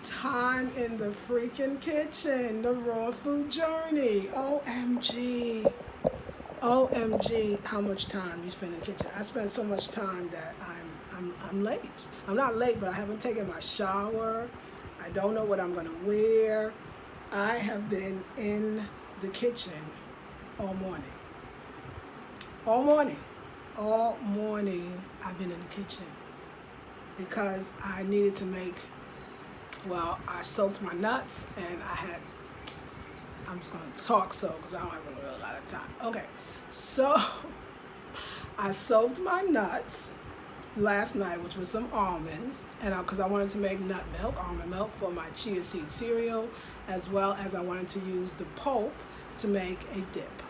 time in the freaking kitchen, the raw food journey. OMG. OMG, how much time you spend in the kitchen. I spend so much time that I'm late. I'm not late, but I haven't taken my shower. I don't know what I'm gonna wear. I have been in the kitchen all morning. All morning. All morning I've been in the kitchen because I needed to make, well, I soaked my nuts and I'm just going to talk so because I don't have a real lot of time. Okay, so I soaked my nuts last night, which was some almonds, and because I wanted to make nut milk, almond milk for my chia seed cereal, as well as I wanted to use the pulp to make a dip.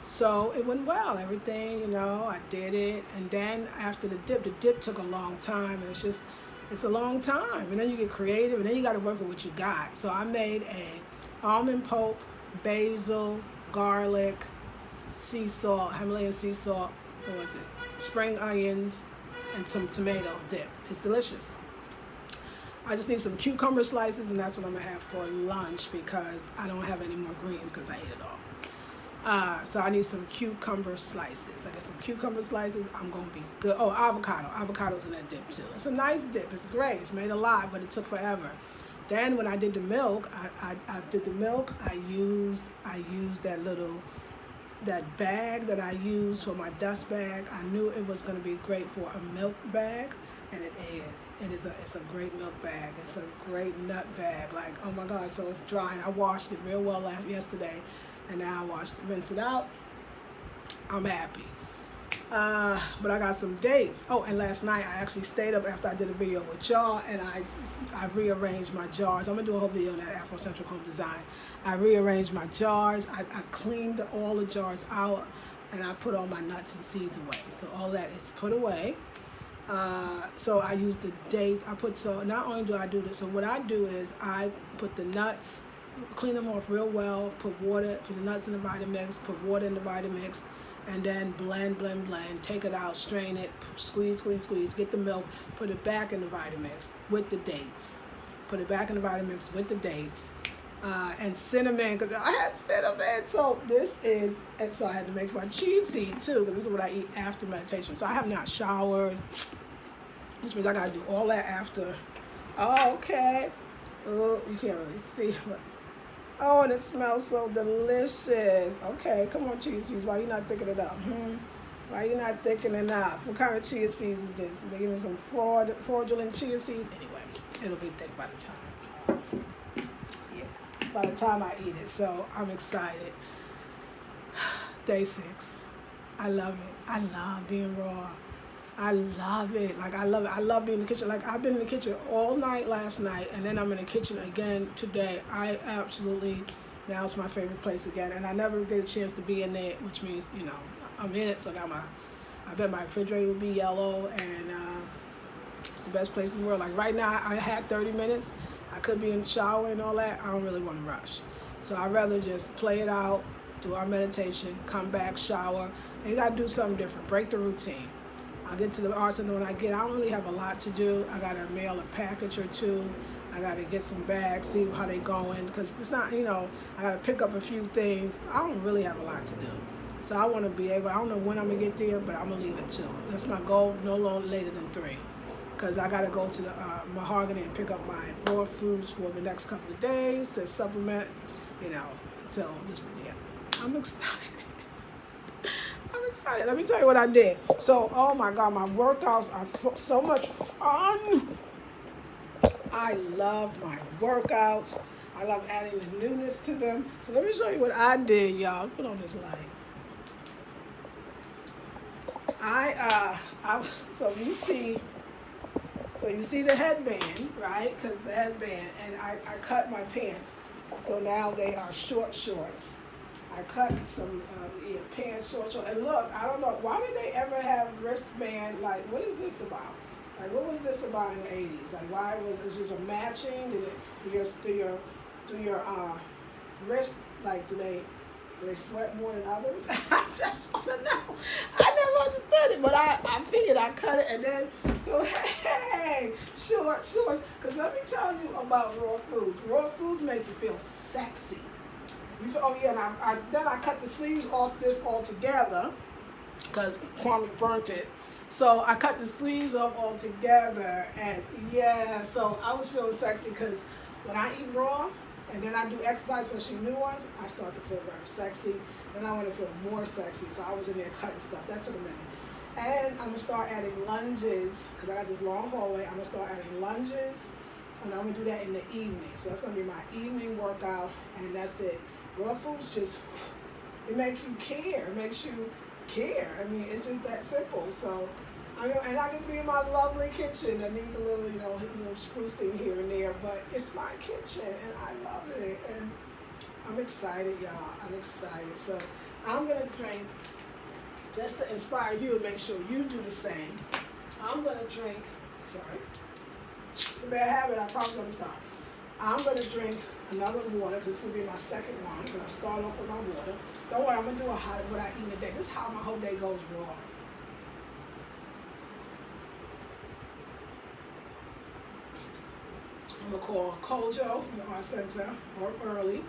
So it went well, everything, I did it. And then after the dip took a long time. And it's a long time. And then you get creative, and then you got to work with what you got. So I made a almond pulp, basil, garlic, sea salt, Himalayan sea salt, what was it? Spring onions, and some tomato dip. It's delicious. I just need some cucumber slices, and that's what I'm going to have for lunch because I don't have any more greens because I ate it all. So I need some cucumber slices. I get some cucumber slices. I'm going to be good. Oh, avocado. Avocado's in that dip too. It's a nice dip. It's great. It's made a lot, but it took forever. Then when I did the milk, I did the milk. I used that bag that I used for my dust bag. I knew it was going to be great for a milk bag, and it is. It's a great milk bag. It's a great nut bag. Like, oh my God, so it's dry. And I washed it real well yesterday. And now I rinse it out. I'm happy. But I got some dates. Oh, and last night I actually stayed up after I did a video with y'all, and I rearranged my jars. I'm gonna do a whole video on that Afrocentric Home Design. I rearranged my jars. I cleaned all the jars out, and I put all my nuts and seeds away. So all that is put away. So I use the dates. Not only do I do this, so what I do is I put the nuts, clean them off real well, put the nuts in the Vitamix, put water in the Vitamix, and then blend, take it out, strain it, squeeze, get the milk, put it back in the Vitamix with the dates. Put it back in the Vitamix with the dates. And cinnamon, because I had cinnamon. So I had to make my cheese seed too, because this is what I eat after meditation. So I have not showered, which means I got to do all that after. Oh, okay. Oh, you can't really see, but oh, and it smells so delicious. Okay, come on, chia seeds. Why you not thicking it up? Why you not thicking it up? What kind of chia seeds is this? They give me some fraudulent chia seeds. Anyway, it'll be thick by the time. Yeah, by the time I eat it. So I'm excited. Day 6. I love it. I love being raw. I love it. Like, I love it. I love being in the kitchen. Like, I've been in the kitchen all night last night, and then I'm in the kitchen again today. Now it's my favorite place again, and I never get a chance to be in there, which means, I'm in it, so I bet my refrigerator will be yellow, and it's the best place in the world. Like, right now, I had 30 minutes. I could be in the shower and all that. I don't really want to rush. So I'd rather just play it out, do our meditation, come back, shower, and you got to do something different. Break the routine. I'll get to the art center when I don't really have a lot to do. I got to mail a package or two. I got to get some bags, see how they going, because it's not, I got to pick up a few things. I don't really have a lot to do. So I want to be able, I don't know when I'm going to get there, but I'm going to leave it 2. That's my goal, no longer later than 3. Because I got to go to the Mahogany and pick up my raw foods for the next couple of days to supplement, until this, yeah. I'm excited. I'm excited. Let me tell you what I did. So, oh my God, my workouts are so much fun. I love my workouts. I love adding the newness to them. So let me show you what I did, y'all. Put on this light. So you see the headband, right? Because the headband, and I cut my pants. So now they are short shorts. I cut some pants, short. And look, I don't know, why did they ever have wristband? Like, what is this about? Like, what was this about in the 80s? Like, why was it just a matching? Do your wrist, like, do they They sweat more than others. I just want to know. I never understood it, but I figured I cut it, and then, so hey, shorts. Because let me tell you about raw foods. Raw foods make you feel sexy. You feel, oh yeah, and then I cut the sleeves off this altogether, because Kwame burnt it. So I cut the sleeves off altogether, and yeah, so I was feeling sexy because when I eat raw, and then I do exercise, especially new ones, I start to feel very sexy. Then I want to feel more sexy, so I was in there cutting stuff. That took a minute. And I'm going to start adding lunges, because I got this long hallway. I'm going to start adding lunges, and I'm going to do that in the evening. So that's going to be my evening workout, and that's it. Raw foods just, it makes you care. It makes you care. I mean, it's just that simple. So, and I can be in my lovely kitchen that needs a little, sprucing here and there, but it's my kitchen and I love it, and I'm excited, y'all. I'm excited. So I'm gonna drink, just to inspire you and make sure you do the same. I'm gonna drink. Sorry, it's a bad habit. I probably gonna stop. I'm gonna drink another water, because this will be my second one. I'm gonna start off with my water. Don't worry, I'm gonna do a hot what I eat in a day. Just how my whole day goes raw. I'm gonna call Kojo from the Art Center or early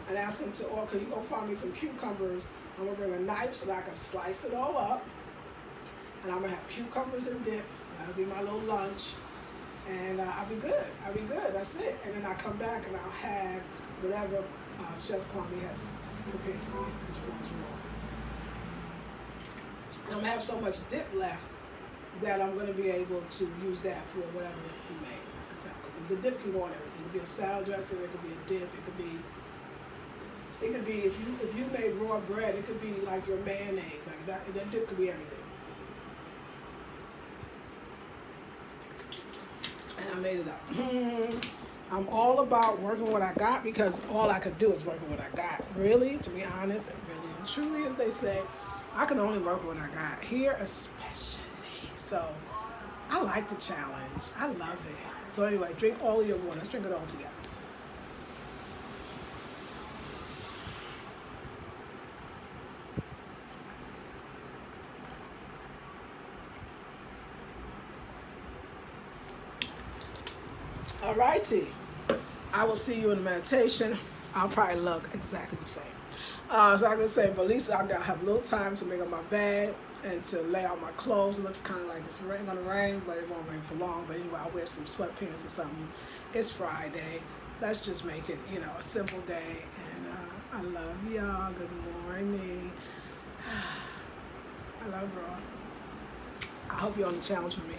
and ask him to, or could you go find me some cucumbers? I'm gonna bring a knife so that I can slice it all up. And I'm gonna have cucumbers and dip. That'll be my little lunch. And I'll be good. That's it. And then I come back and I'll have whatever Chef Kwame has prepared for me, because you want raw. I'm gonna have so much dip left that I'm gonna be able to use that for whatever he made. Because the dip can go on everything. It could be a salad dressing. It could be a dip. It could be if you made raw bread. It could be like your mayonnaise. Like that dip could be everything. And I made it up. I'm all about working what I got, because all I could do is work with what I got. Really, to be honest, and really and truly, as they say, I can only work with what I got here, especially. So I like the challenge. I love it. So anyway, drink all of your water. Let's drink it all together. All righty. I will see you in the meditation. I'll probably look exactly the same. So I'm going to say, but at least I'll have a little time to make up my bed and to lay out my clothes. It looks kind of like it's going to rain, but it won't rain for long. But anyway, I'll wear some sweatpants or something. It's Friday. Let's just make it, a simple day. And I love y'all. Good morning. I love y'all. I hope you're on the challenge with me.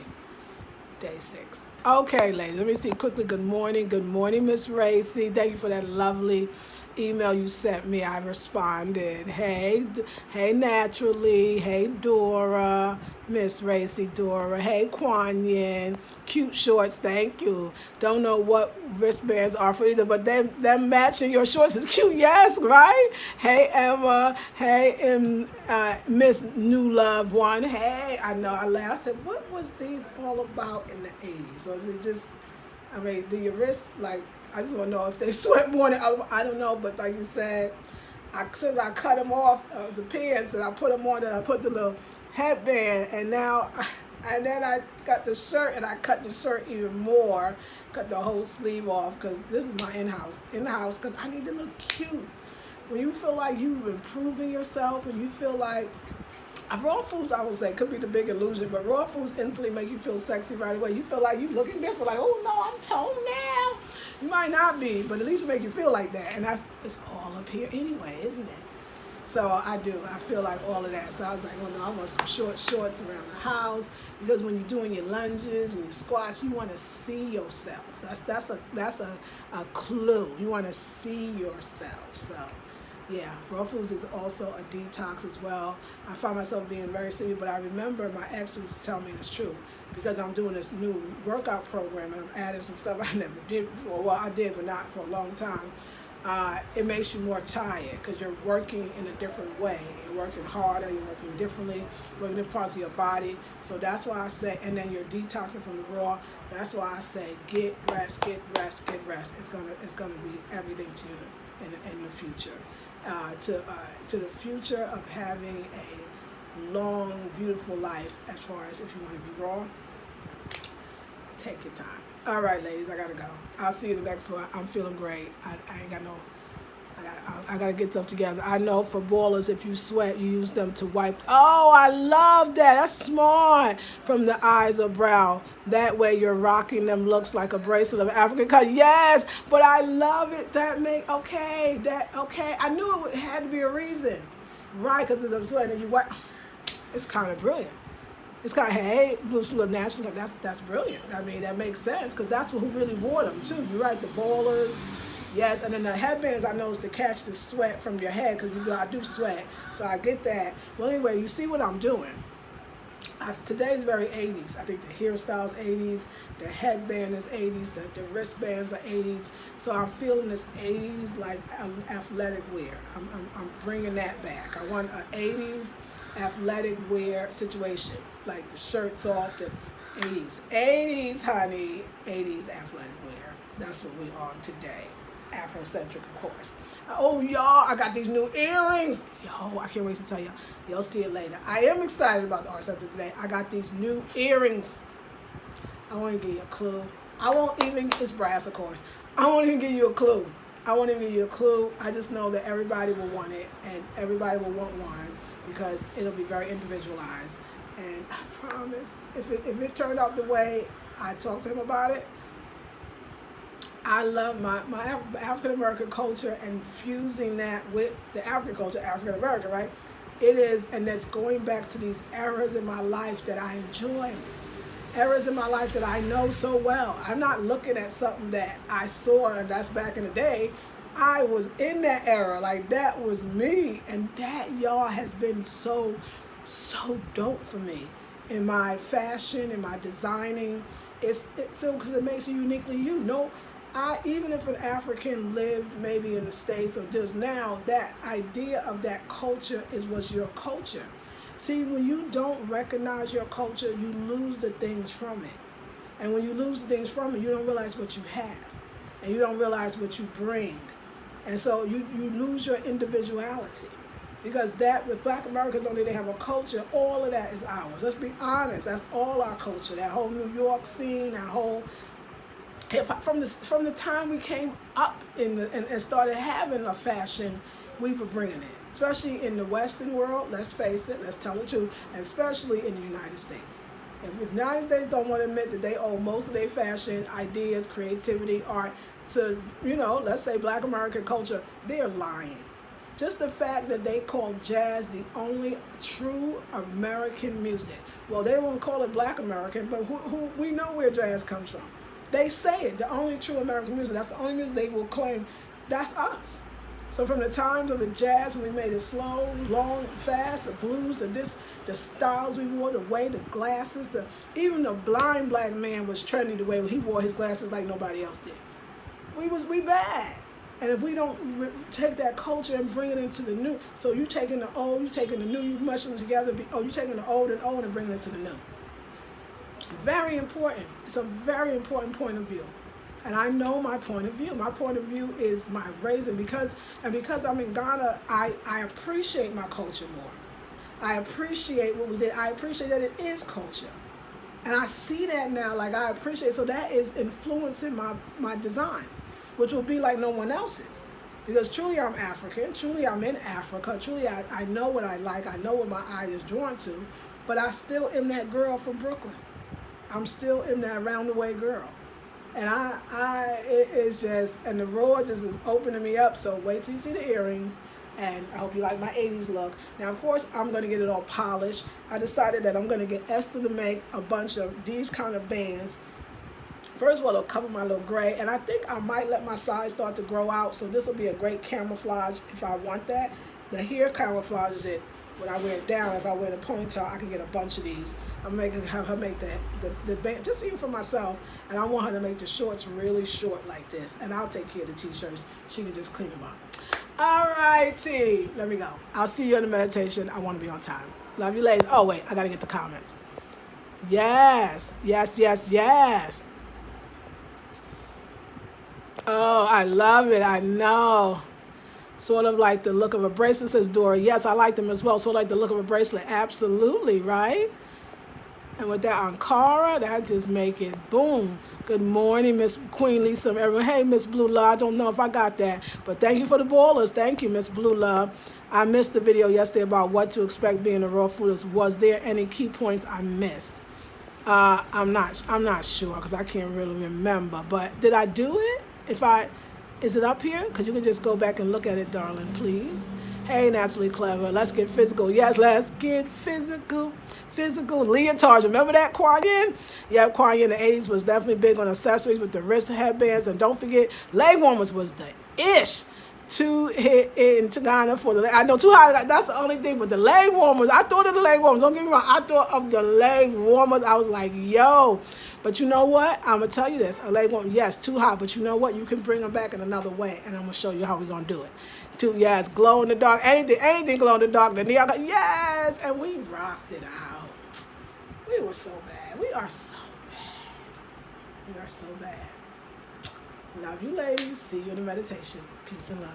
Day 6. Okay, ladies, let me see quickly. Good morning, Miss Racy. Thank you for that lovely email you sent me. I responded. Hey, Naturally. Hey, Dora. Miss Racy, Dora. Hey, Kwanyin. Cute shorts, thank you. Don't know what wristbands are for either, but them matching your shorts is cute. Yes, right? Hey, Emma. Hey, Miss New Love One. Hey, I know. I laughed. I said, what was these all about in the 80s? Or is it just, do your wrists, I just want to know if they sweat more than, I don't know, but like you said, since I cut them off, the pants, that I put them on, then I put the little headband, and then I got the shirt, and I cut the shirt even more, cut the whole sleeve off, because this is my in-house, because I need to look cute. When you feel like you're improving yourself, and you feel like, raw foods, I would say, could be the big illusion, but raw foods instantly make you feel sexy right away. You feel like you're looking different, like, oh no, I'm toned now. You might not be, but at least it make you feel like that, and it's all up here anyway, isn't it? So I feel like all of that. So I was like, well, no, I want some short shorts around the house, because when you're doing your lunges and your squats, you want to see yourself. That's a clue. You want to see yourself. So yeah, raw foods is also a detox as well. I find myself being very sleepy, but I remember my ex was telling me it's true, because I'm doing this new workout program and I'm adding some stuff I never did before. Well, I did, but not for a long time. It makes you more tired, because you're working in a different way. You're working harder, you're working differently, working different parts of your body. So that's why I say, and then you're detoxing from the raw. That's why I say, get rest, get rest, get rest. It's gonna be everything to you in the future. to the future of having a long, beautiful life. As far as if you want to be raw, take your time. All right, ladies, I gotta go. I'll see you the next one. I'm feeling great. I ain't got no. I gotta get stuff together. I know for boilers, if you sweat, you use them to wipe. Oh, I love that. That's smart. From the eyes or brow. That way you're rocking them looks like a bracelet of African cut. Yes, but I love it. Okay. I knew it had to be a reason. Right, because it's a sweat and you wipe. It's kind of brilliant. It's kind of, hey, blue look natural. That's brilliant. I mean, that makes sense because that's who really wore them too. You're right, the ballers. Yes, and then the headbands I noticed to catch the sweat from your head because I do sweat, so I get that. Well, anyway, you see what I'm doing. Today's very 80s. I think the hairstyle's 80s, the headband is 80s, the wristbands are 80s. So I'm feeling this 80s like athletic wear. I'm bringing that back. I want an 80s athletic wear situation, like the shirts off, the 80s, honey, 80s athletic wear. That's what we are today. Afrocentric, of course. Oh, y'all, I got these new earrings. Yo, I can't wait to tell y'all. You'll see it later. I am excited about the art center today. I got these new earrings. I won't even give you a clue. It's brass, of course. I won't even give you a clue. I just know that everybody will want it, and everybody will want one because it'll be very individualized. And I promise, if it turned out the way I talked to him about it, I love my African-American culture and fusing that with the African culture, African-American, right? It is, and that's going back to these eras in my life that I enjoyed. Eras in my life that I know so well. I'm not looking at something that I saw and that's back in the day. I was in that era, like that was me. And that, y'all, has been so dope for me in my fashion, in my designing. It's so because it makes you uniquely you. Even if an African lived maybe in the States or does now, that idea of that culture was your culture. See, when you don't recognize your culture, you lose the things from it. And when you lose the things from it, you don't realize what you have. And you don't realize what you bring. And so you lose your individuality. Because with Black Americans only, they have a culture. All of that is ours. Let's be honest. That's all our culture. That whole New York scene, that whole hip-hop, from the time we came up and started having a fashion, we were bringing it. Especially in the Western world, let's face it, let's tell the truth, and especially in the United States. If the United States don't want to admit that they owe most of their fashion, ideas, creativity, art to, let's say Black American culture, they're lying. Just the fact that they call jazz the only true American music. Well, they won't call it Black American, but we know where jazz comes from. They say it, the only true American music. That's the only music they will claim. That's us. So from the times of the jazz, when we made it slow, long, fast, the blues, the styles we wore, the way, the glasses, even the blind Black man was trendy the way he wore his glasses like nobody else did. We bad. And if we don't take that culture and bring it into the new, so you taking the old, you taking the new, you mush them together, you taking the old and bringing it to the new. Very important. It's a very important point of view. And I know my point of view. My point of view is my raising because I'm in Ghana, I appreciate my culture more. I appreciate what we did. I appreciate that it is culture. And I see that now, like I appreciate, so that is influencing my designs, which will be like no one else's. Because truly I'm African, truly I'm in Africa, truly I know what I like, I know what my eye is drawn to, but I still am that girl from Brooklyn. I'm still in that round the way girl. And it's just, and the road just is opening me up. So wait till you see the earrings. And I hope you like my 80s look. Now, of course, I'm going to get it all polished. I decided that I'm going to get Esther to make a bunch of these kind of bands. First of all, it'll cover my little gray. And I think I might let my sides start to grow out. So this will be a great camouflage if I want that. The hair camouflages it. When I wear it down, if I wear the ponytail, I can get a bunch of these. I'm have her make the band, just even for myself. And I want her to make the shorts really short like this. And I'll take care of the t-shirts. She can just clean them up. All righty. Let me go. I'll see you in the meditation. I want to be on time. Love you, ladies. Oh, wait. I got to get the comments. Yes. Yes, yes, yes. Oh, I love it. I know. Sort of like the look of a bracelet, says Dora. Yes, I like them as well. Sort of like the look of a bracelet. Absolutely, right? And with that Ankara, that just make it boom. Good morning, Miss Queen Lisa and everyone. Hey, Miss Blue Love. I don't know if I got that, but thank you for the boilers. Thank you, Miss Blue Love. I missed the video yesterday about what to expect being a raw foodist. Was there any key points I missed? I'm not sure because I can't really remember. But did I do it? Is it up here? Because you can just go back and look at it, darling, please. Hey, Naturally Clever. Let's get physical. Yes, let's get physical. Physical leotards. Remember that, Kuan Yin? Yeah, Kuan Yin in the 80s was definitely big on accessories with the wrist headbands. And don't forget, leg warmers was the ish. Two hit in Ghana for the leg. I know too high. That's the only thing. But the leg warmers, I thought of the leg warmers. Don't get me wrong. I thought of the leg warmers. I was like, yo. But you know what? I'm going to tell you this. A leg warmer, yes, too hot. But you know what? You can bring them back in another way. And I'm going to show you how we're going to do it. Yes, glow in the dark. Anything glow in the dark. Yes. And we rocked it out. We were so bad. We are so bad. We are so bad. Love you, ladies. See you in the meditation. Peace and love.